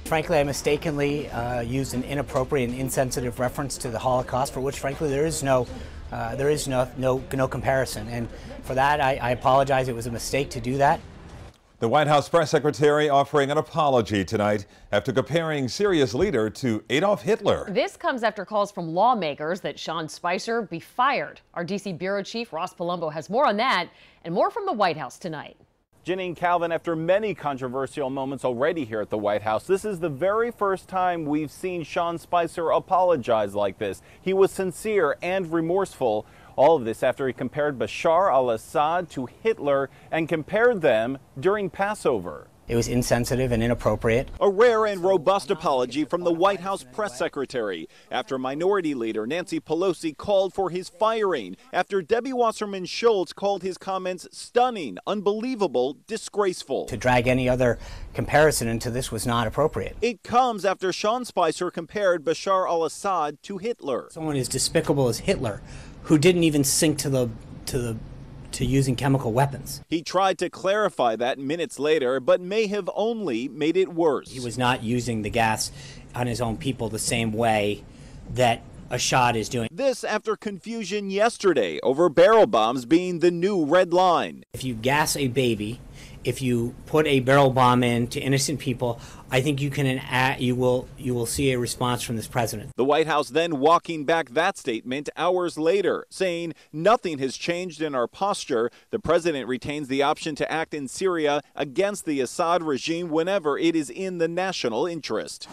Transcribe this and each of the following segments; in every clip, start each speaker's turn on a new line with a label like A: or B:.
A: Frankly, I mistakenly used an inappropriate and insensitive reference to the Holocaust, for which, frankly, there is no comparison. And for that, I apologize. It was a mistake to do that.
B: The White House press secretary offering an apology tonight after comparing Syria's leader to Adolf Hitler.
C: This comes after calls from lawmakers that Sean Spicer be fired. Our D.C. bureau chief, Ross Palumbo, has more on that and more from the White House tonight.
D: Janine Calvin, after many controversial moments already here at the White House, this is the very first time we've seen Sean Spicer apologize like this. He was sincere and remorseful. All of this after he compared Bashar al-Assad to Hitler and compared them during Passover.
A: It was insensitive and inappropriate.
D: A rare and robust apology from the White House press secretary after Minority Leader Nancy Pelosi called for his firing, after Debbie Wasserman Schultz called his comments stunning, unbelievable, disgraceful.
A: To drag any other comparison into this was not appropriate.
D: It comes after Sean Spicer compared Bashar al-Assad to Hitler.
A: Someone as despicable as Hitler, who didn't even sink to using chemical weapons.
D: He tried to clarify that minutes later, but may have only made it worse.
A: He was not using the gas on his own people the same way that Assad is doing.
D: This after confusion yesterday over barrel bombs being the new red line.
A: If you gas a baby, if you put a barrel bomb in to innocent people, I think you will see a response from this president.
D: The White House then walking back that statement hours later, saying nothing has changed in our posture. The president retains the option to act in Syria against the Assad regime whenever it is in the national interest.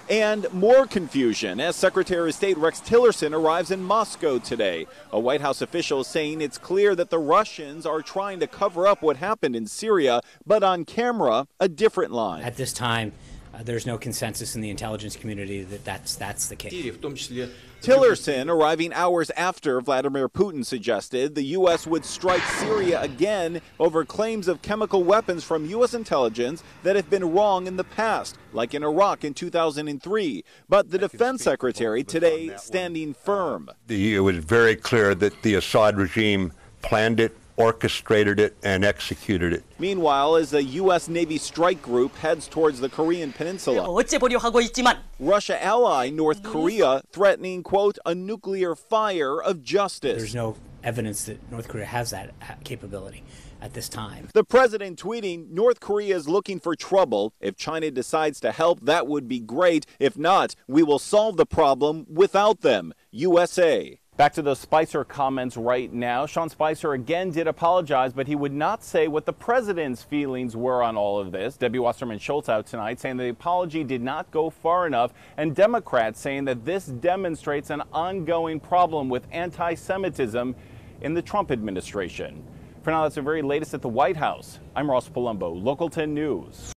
D: And more confusion as Secretary of State Rex Tillerson arrives in Moscow today. A White House official saying it's clear that the Russians are trying to cover up what happened in Syria, but on camera, a different line.
A: At this time, there's no consensus in the intelligence community that that's the case.
D: Tillerson arriving hours after Vladimir Putin suggested the U.S. would strike Syria again over claims of chemical weapons from U.S. intelligence that have been wrong in the past, like in Iraq in 2003. But the defense secretary today standing firm.
E: It was very clear that the Assad regime planned it, orchestrated it, and executed it.
D: Meanwhile, as a U.S. Navy strike group heads towards the Korean Peninsula, Russia ally North Korea threatening, quote, a nuclear fire of justice.
A: There's no evidence that North Korea has that capability at this time.
D: The president tweeting, North Korea is looking for trouble. If China decides to help, that would be great. If not, we will solve the problem without them. USA. Back to those Spicer comments right now. Sean Spicer again did apologize, but he would not say what the president's feelings were on all of this. Debbie Wasserman Schultz out tonight saying the apology did not go far enough, and Democrats saying that this demonstrates an ongoing problem with anti-Semitism in the Trump administration. For now, that's the very latest at the White House. I'm Ross Palumbo, Local 10 News.